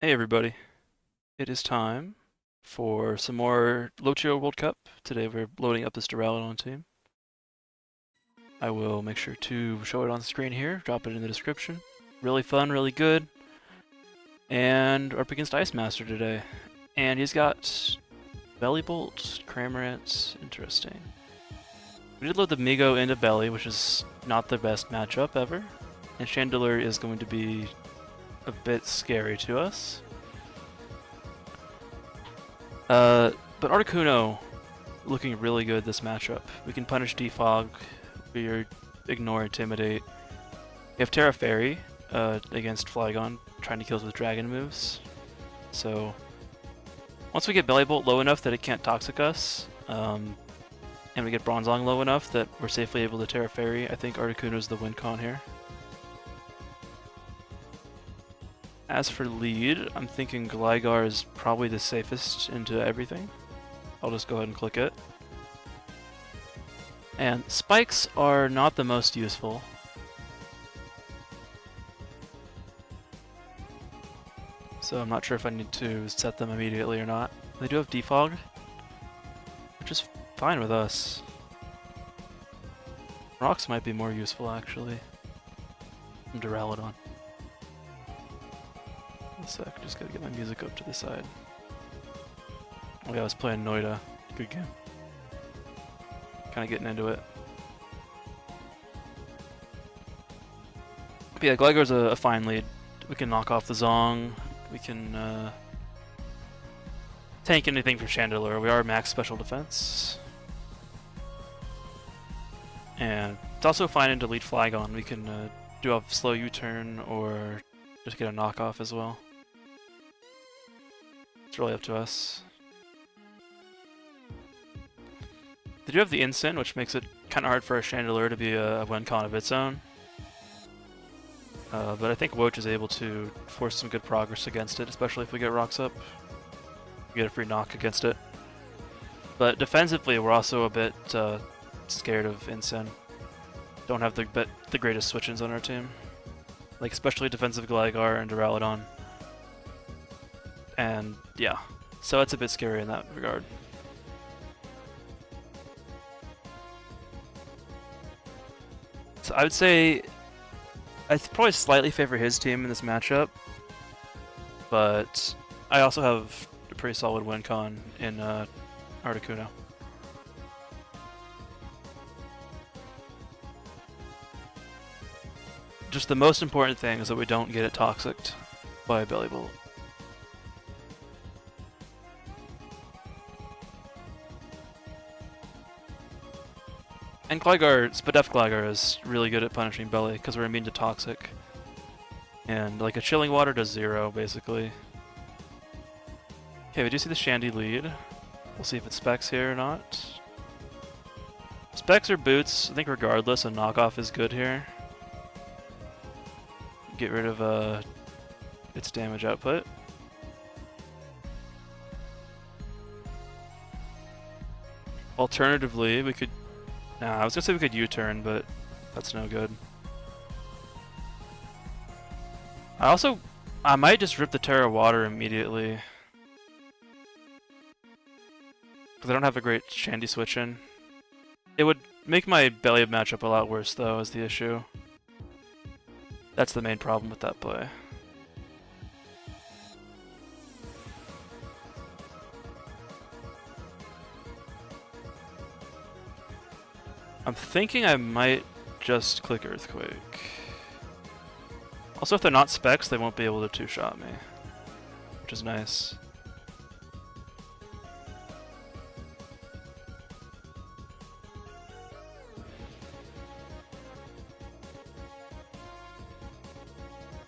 Hey everybody, it is time for some more Lochio World Cup. Today we're loading up this Duraludon team. I will make sure to show it on the screen here, drop it in the description. Really fun, really good. And we're up against Icemaster today. And he's got Belly Bolt, Cramorant, interesting. We did load the Migo into Belly, which is not the best matchup ever. And Chandelure is going to be a bit scary to us. But Articuno looking really good this matchup. We can punish Defog, we ignore Intimidate. We have Terra Fairy against Flygon, trying to kill us with dragon moves. So once we get Belly Bolt low enough that it can't Toxic us, and we get Bronzong low enough that we're safely able to Terra Fairy, I think Articuno's the win con here. As for lead, I'm thinking Gligar is probably the safest into everything. I'll just go ahead and click it. And spikes are not the most useful. So I'm not sure if I need to set them immediately or not. They do have Defog, which is fine with us. Rocks might be more useful actually. From Duraludon. One sec, just gotta get my music up to the side. Oh yeah, I was playing Noida. Good game. Kinda getting into it. But yeah, Gligar's a fine lead. We can knock off the Zong. We can tank anything for Chandelure. We are max special defense. And it's also fine into lead Flygon. We can do a slow U-turn or just get a knockoff as well. It's really up to us. They do have the Instant, which makes it kind of hard for a Chandelure to be a win con of its own. But I think Woach is able to force some good progress against it, especially if we get rocks up. We get a free knock against it. But defensively, we're also a bit scared of Incin. Don't have the greatest switch-ins on our team. Like, especially defensive Gligar and Duraludon. And, yeah. So it's a bit scary in that regard. So I would say I probably slightly favor his team in this matchup, but I also have a pretty solid win con in Articuno. Just the most important thing is that we don't get it toxicked by a Belly Bolt. And Gligar, Spadef Gligar is really good at punishing Belly because we're immune to Toxic. And like a Chilling Water does 0, basically. Okay, we do see the Shandy lead. We'll see if it specs here or not. Specs or boots, I think regardless, a knockoff is good here. Get rid of its damage output. Alternatively, we could... Nah, I was gonna say we could U-turn, but that's no good. I might just rip the Terra Water immediately. Because I don't have a great Shandy switch in. It would make my Belly matchup a lot worse though, is the issue. That's the main problem with that play. I'm thinking I might just click Earthquake. Also, if they're not specs, they won't be able to two-shot me, which is nice.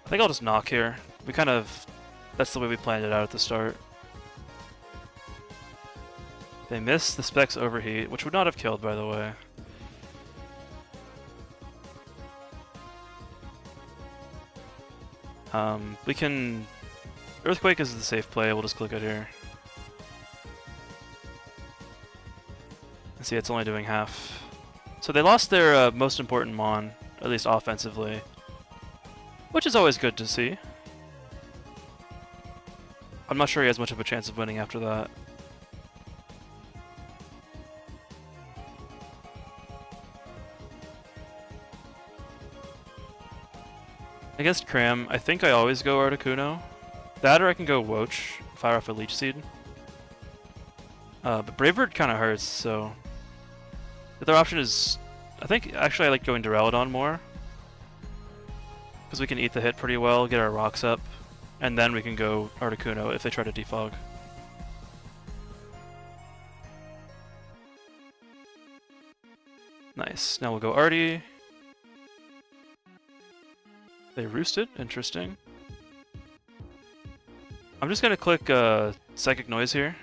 I think I'll just knock here. That's the way we planned it out at the start. They miss the specs overheat, which would not have killed, by the way. We can... Earthquake is the safe play, we'll just click it here. And see, it's only doing half. So they lost their most important Mon, at least offensively. Which is always good to see. I'm not sure he has much of a chance of winning after that. Against Cram, I think I always go Articuno. That or I can go Woach, fire off a Leech Seed. But Bravebird kind of hurts, so... The other option is... I think actually I like going Duraludon more. Because we can eat the hit pretty well, get our rocks up, and then we can go Articuno if they try to defog. Nice. Now we'll go Artie. They roosted? Interesting. I'm just gonna click Psychic Noise here.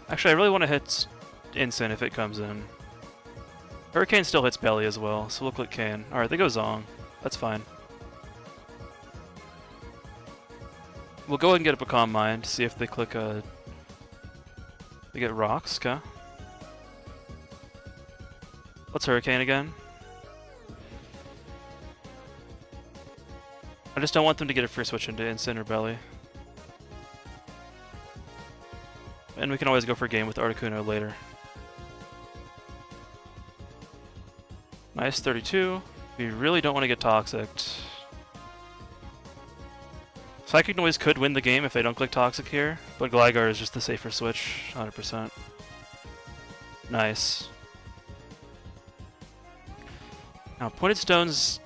Actually, I really want to hit Instant if it comes in. Hurricane still hits Belly as well, so we'll click Kane. Alright, they go Zong. That's fine. We'll go ahead and get up a Calm Mind, see if they click a... They get Rocks, okay. Let's Hurricane again. I just don't want them to get a free switch into Instant or Belly. And we can always go for a game with Articuno later. Nice, 32. We really don't want to get Toxic. Psychic Noise could win the game if they don't click Toxic here, but Gligar is just the safer switch, 100%. Nice. Now, Pointed Stones...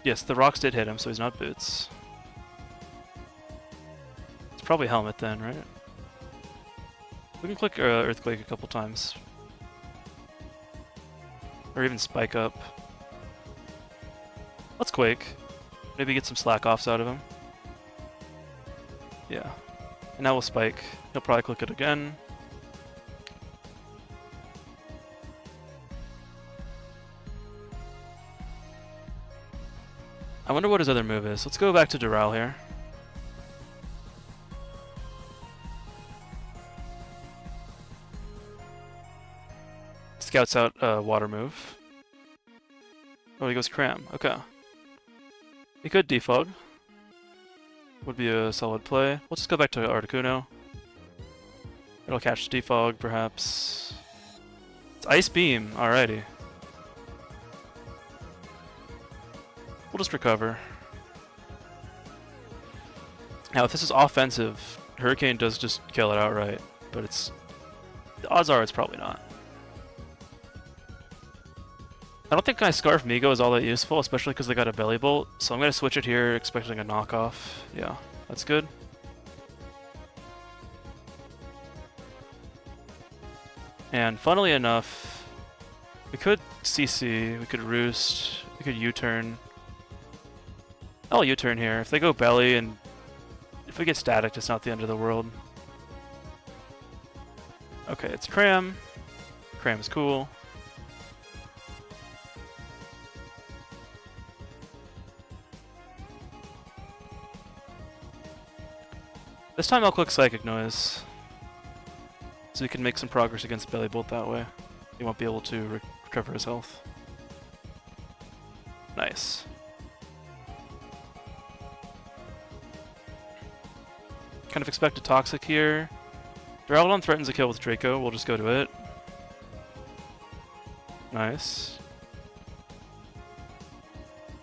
Yes, the rocks did hit him, so he's not Boots. It's probably Helmet then, right? We can click Earthquake a couple times. Or even Spike Up. Let's Quake. Maybe get some slack offs out of him. Yeah. And now we'll Spike. He'll probably click it again. I wonder what his other move is. Let's go back to Doral here. Scouts out water move. Oh, he goes Cram. Okay. He could defog. Would be a solid play. Let's just go back to Articuno. It'll catch defog, perhaps. It's Ice Beam. Alrighty. We'll just recover. Now, if this is offensive, Hurricane does just kill it outright, but it's... The odds are it's probably not. I don't think my Scarf Migo is all that useful, especially because they got a Belly Bolt, so I'm going to switch it here, expecting a knockoff. Yeah, that's good. And funnily enough, we could CC, we could Roost, we could U-turn. I'll U-turn here. If they go Belly and if we get Static, it's not the end of the world. Okay, it's Cram. Cram's cool. This time I'll click Psychic Noise, so we can make some progress against Belly Bolt that way. He won't be able to recover his health. Nice. Kind of expect a Toxic here. Duraludon threatens a kill with Draco, we'll just go to it. Nice.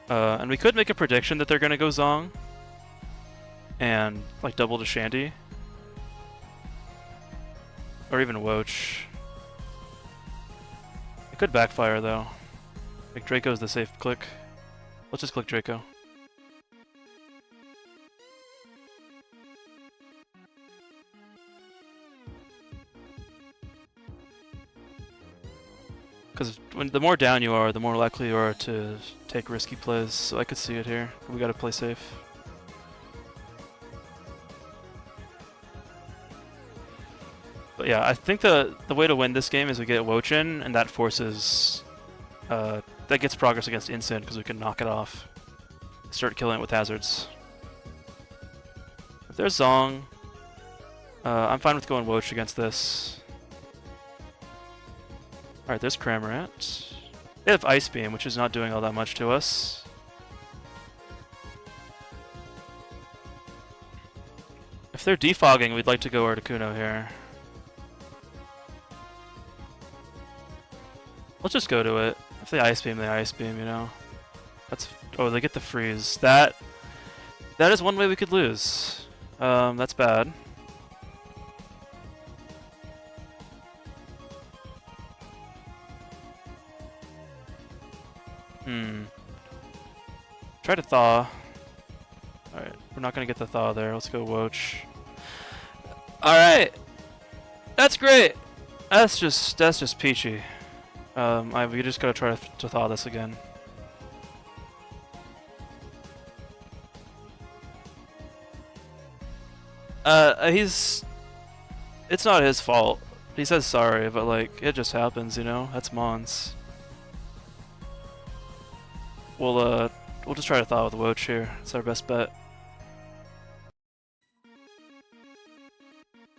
And we could make a prediction that they're gonna go Zong. And like double to Shandy. Or even Woach. It could backfire though. Like Draco's the safe click. Let's just click Draco. Because the more down you are, the more likely you are to take risky plays, so I could see it here. We gotta play safe. But yeah, I think the way to win this game is we get Wochin, and that forces... that gets progress against Instant, because we can knock it off. Start killing it with hazards. If there's Zong, I'm fine with going Woach against this. Alright, there's Cramorant. They have Ice Beam, which is not doing all that much to us. If they're defogging, we'd like to go Articuno here. Let's just go to it. If they Ice Beam, they Ice Beam, you know? That's... Oh, they get the freeze. That is one way we could lose. That's bad. Try to Thaw. Alright, we're not gonna get the Thaw there. Let's go Woach. Alright! That's great! That's just peachy. We just gotta try to Thaw this again. It's not his fault. He says sorry, but like, it just happens, you know? That's Mons. We'll just try to Thaw with Woach here. It's our best bet.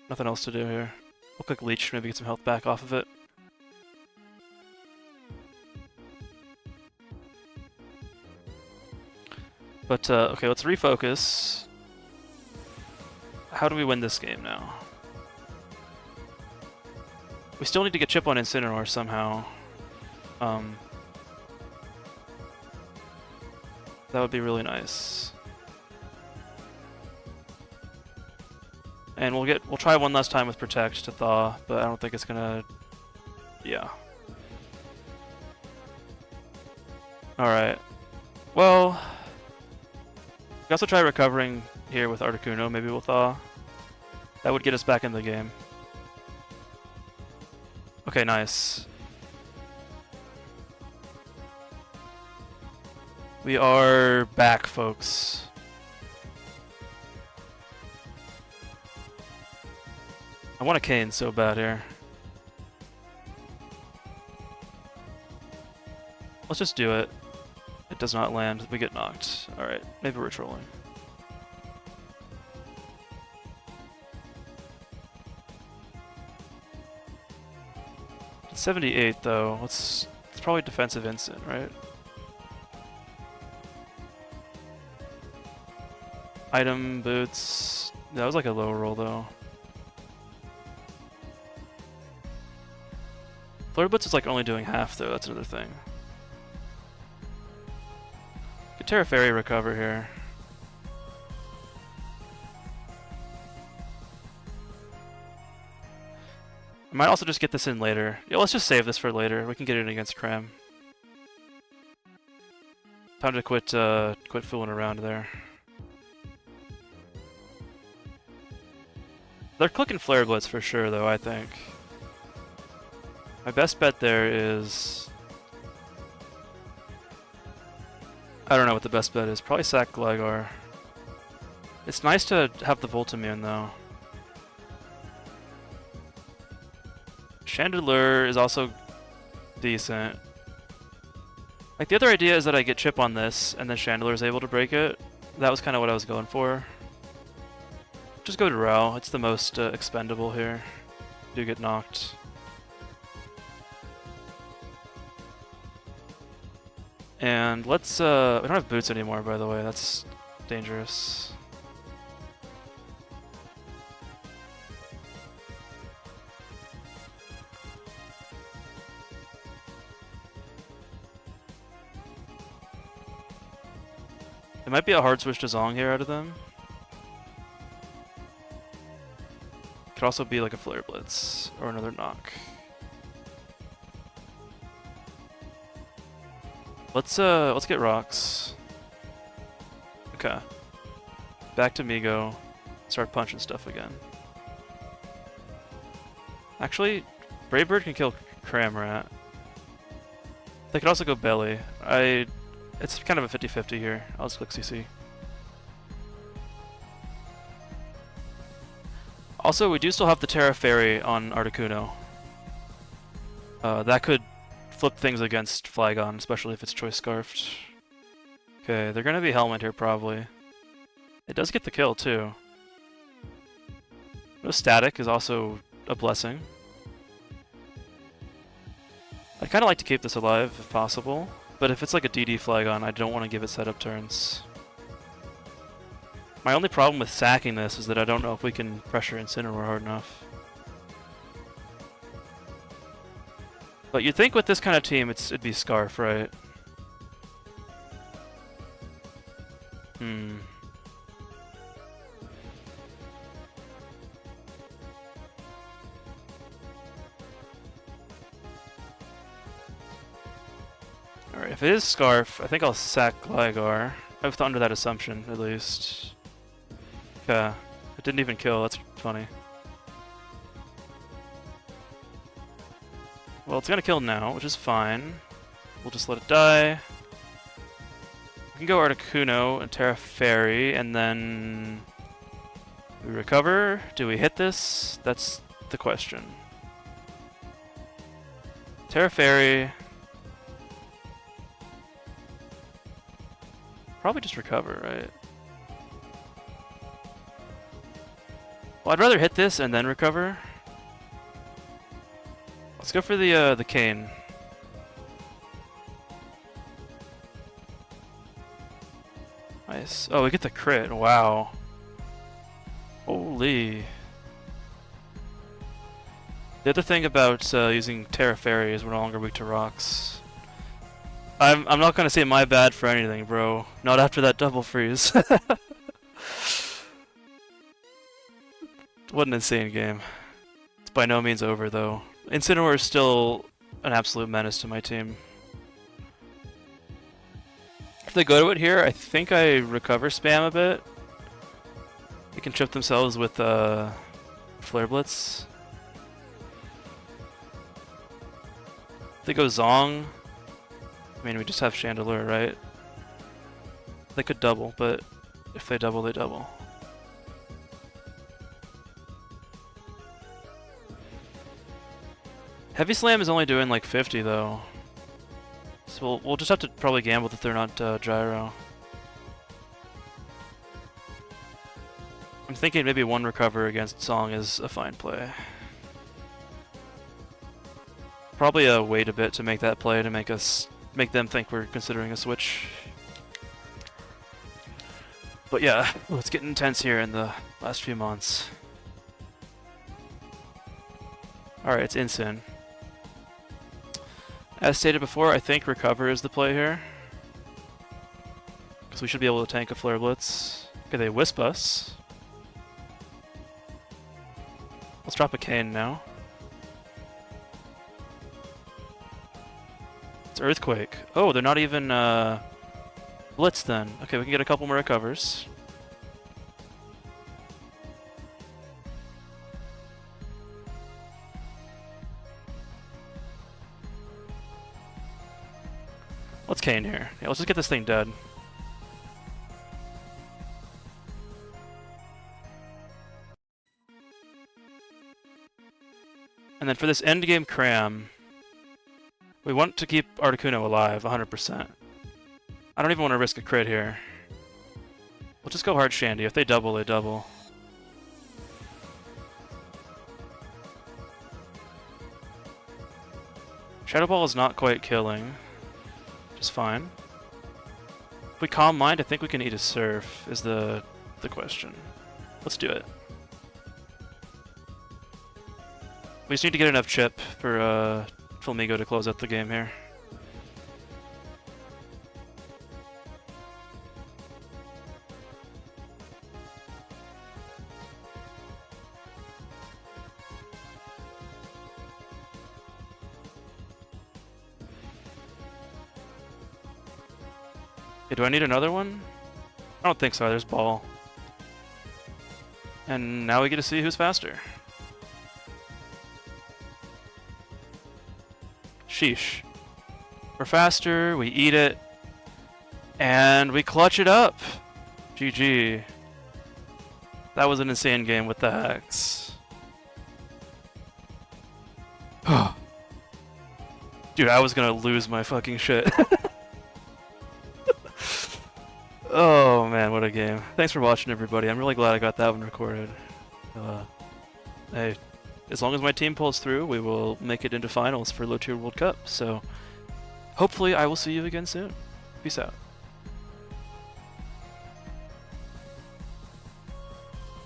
Nothing else to do here. We'll click Leech, maybe get some health back off of it. But, okay, let's refocus. How do we win this game now? We still need to get Chip on Incineroar somehow. That would be really nice. And we'll try one last time with Protect to Thaw, but I don't think it's gonna... Yeah. Alright. Well... We can also try recovering here with Articuno, maybe we'll Thaw. That would get us back in the game. Okay, nice. We are back, folks. I want a Cane so bad here. Let's just do it. It does not land. We get knocked. Alright, maybe we're trolling. It's 78 though. It's probably defensive instant, right? Item, boots. That was like a low roll though. Flare Blitz is like only doing half though, that's another thing. Could Terra Fairy recover here. I might also just get this in later. Yeah, let's just save this for later. We can get it in against Cram. Time to quit fooling around there. They're clicking Flare Blitz for sure though, I think. My best bet there is... I don't know what the best bet is. Probably sack Gligar. It's nice to have the Voltamune though. Chandelure is also decent. Like the other idea is that I get Chip on this and then Chandelure is able to break it. That was kind of what I was going for. Just go to Rao. It's the most expendable here. Do get knocked. And let's, we don't have boots anymore, by the way. That's dangerous. It might be a hard switch to Zong here out of them. Could also be like a Flare Blitz or another knock. Let's get rocks. Okay. Back to Migo. Start punching stuff again. Actually, Brave Bird can kill Cramrat. They could also go Belly. It's kind of a 50-50 here. I'll just click CC. Also, we do still have the Terra Fairy on Articuno. That could flip things against Flygon, especially if it's Choice Scarfed. Okay, they're gonna be Helmet here probably. It does get the kill too. No static is also a blessing. I'd kinda like to keep this alive if possible, but if it's like a DD Flygon, I don't want to give it setup turns. My only problem with sacking this is that I don't know if we can pressure Incineroar hard enough. But you'd think with this kind of team it'd be Scarf, right? Alright, if it is Scarf, I think I'll sack Gligar. I was under that assumption, at least. Yeah, it didn't even kill, that's funny. Well, it's gonna kill now, which is fine. We'll just let it die. We can go Articuno and Terra Fairy, and then we recover. Do we hit this? That's the question. Terra Fairy. Probably just recover, right? Well, I'd rather hit this and then recover. Let's go for the cane. Nice. Oh, we get the crit. Wow. Holy. The other thing about using Terra Fairy is we're no longer weak to rocks. I'm not gonna say my bad for anything, bro. Not after that double freeze. What an insane game. It's by no means over though. Incineroar is still an absolute menace to my team. If they go to it here, I think I recover spam a bit. They can trip themselves with Flare Blitz. If they go Zong, I mean we just have Chandelure, right? They could double, but if they double, they double. Heavy Slam is only doing like 50 though. So we'll just have to probably gamble that they're not Gyro. I'm thinking maybe one recover against Song is a fine play. Probably wait a bit to make that play to make them think we're considering a switch. But yeah, it's getting intense here in the last few months. Alright, it's Incin. As stated before, I think recover is the play here. Because we should be able to tank a Flare Blitz. Okay, they Wisp us. Let's drop a Cane now. It's Earthquake. Oh, they're not even Blitz then. Okay, we can get a couple more recovers. Let's Cane here. Yeah, let's just get this thing dead. And then for this endgame cram, we want to keep Articuno alive 100%. I don't even want to risk a crit here. We'll just go hard Shandy. If they double, they double. Shadow Ball is not quite killing. Just fine. If we Calm Mind, I think we can eat a Surf, is the question. Let's do it. We just need to get enough chip for Flamigo to close out the game here. Okay, do I need another one? I don't think so, there's Ball. And now we get to see who's faster. Sheesh. We're faster, we eat it, and we clutch it up. GG. That was an insane game with the hacks. Dude, I was gonna lose my fucking shit. Oh man, what a game. Thanks for watching everybody. I'm really glad I got that one recorded. Hey, as long as my team pulls through, we will make it into finals for Low Tier World Cup. So hopefully I will see you again soon. Peace out.